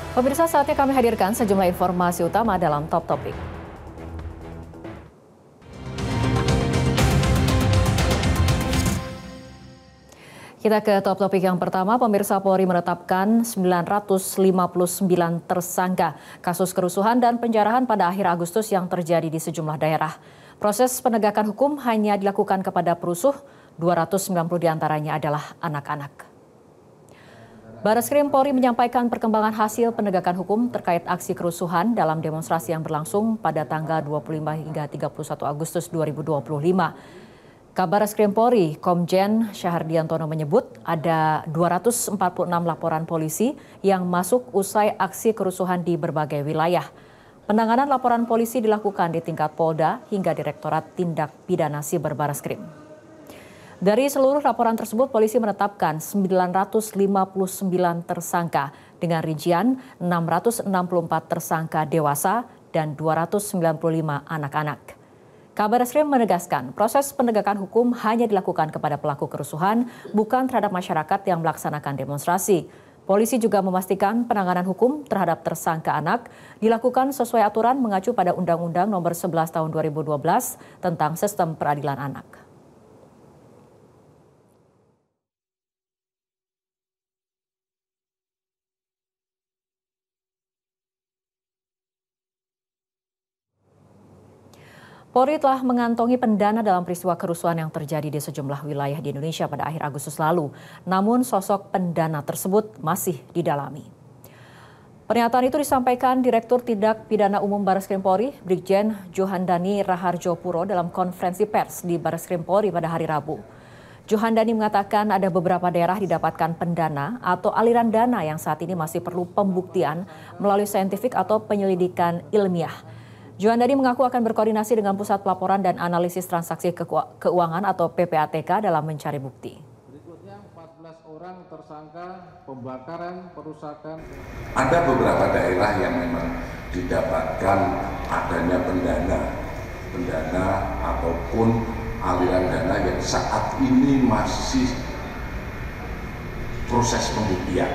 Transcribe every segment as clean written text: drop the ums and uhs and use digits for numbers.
Pemirsa, saatnya kami hadirkan sejumlah informasi utama dalam Top Topik. Kita ke Top Topik yang pertama. Pemirsa, Polri menetapkan 959 tersangka kasus kerusuhan dan penjarahan pada akhir Agustus yang terjadi di sejumlah daerah. Proses penegakan hukum hanya dilakukan kepada perusuh, 290 diantaranya adalah anak-anak. Bareskrim Polri menyampaikan perkembangan hasil penegakan hukum terkait aksi kerusuhan dalam demonstrasi yang berlangsung pada tanggal 25 hingga 31 Agustus 2025. Kabar Reskrim Polri, Komjen Syahardiantono menyebut ada 246 laporan polisi yang masuk usai aksi kerusuhan di berbagai wilayah. Penanganan laporan polisi dilakukan di tingkat Polda hingga Direktorat Tindak Pidana Siber Bareskrim. Dari seluruh laporan tersebut, polisi menetapkan 959 tersangka dengan rincian 664 tersangka dewasa dan 295 anak-anak. Kabar Reskrim menegaskan proses penegakan hukum hanya dilakukan kepada pelaku kerusuhan, bukan terhadap masyarakat yang melaksanakan demonstrasi. Polisi juga memastikan penanganan hukum terhadap tersangka anak dilakukan sesuai aturan mengacu pada Undang-Undang Nomor 11 Tahun 2012 tentang Sistem Peradilan Anak. Polri telah mengantongi pendana dalam peristiwa kerusuhan yang terjadi di sejumlah wilayah di Indonesia pada akhir Agustus lalu. Namun sosok pendana tersebut masih didalami. Pernyataan itu disampaikan Direktur Tindak Pidana Umum Bareskrim Polri, Brigjen Johandani Raharjo Puro dalam konferensi pers di Bareskrim Polri pada hari Rabu. Johandani mengatakan ada beberapa daerah didapatkan pendana atau aliran dana yang saat ini masih perlu pembuktian melalui saintifik atau penyelidikan ilmiah. Johandani mengaku akan berkoordinasi dengan Pusat Pelaporan dan Analisis Transaksi Keuangan atau PPATK dalam mencari bukti. Berikutnya 14 orang tersangka pembakaran, perusakan. Ada beberapa daerah yang memang didapatkan adanya pendana ataupun aliran dana yang saat ini masih proses pembuktian.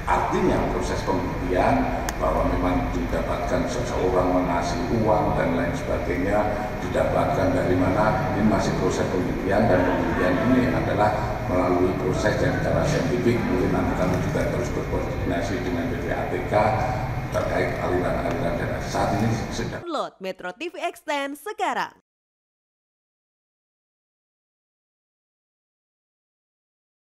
Artinya proses pembuktian bahwa memang didapatkan seseorang mengasih uang dan lain sebagainya, didapatkan dari mana, ini masih proses pembuktian, dan pembuktian ini adalah melalui proses yang secara saintifik. Mungkin nanti kami juga terus berkoordinasi dengan PPATK terkait aliran-aliran dana. Saat ini sedang. Download Metro TV Extend sekarang.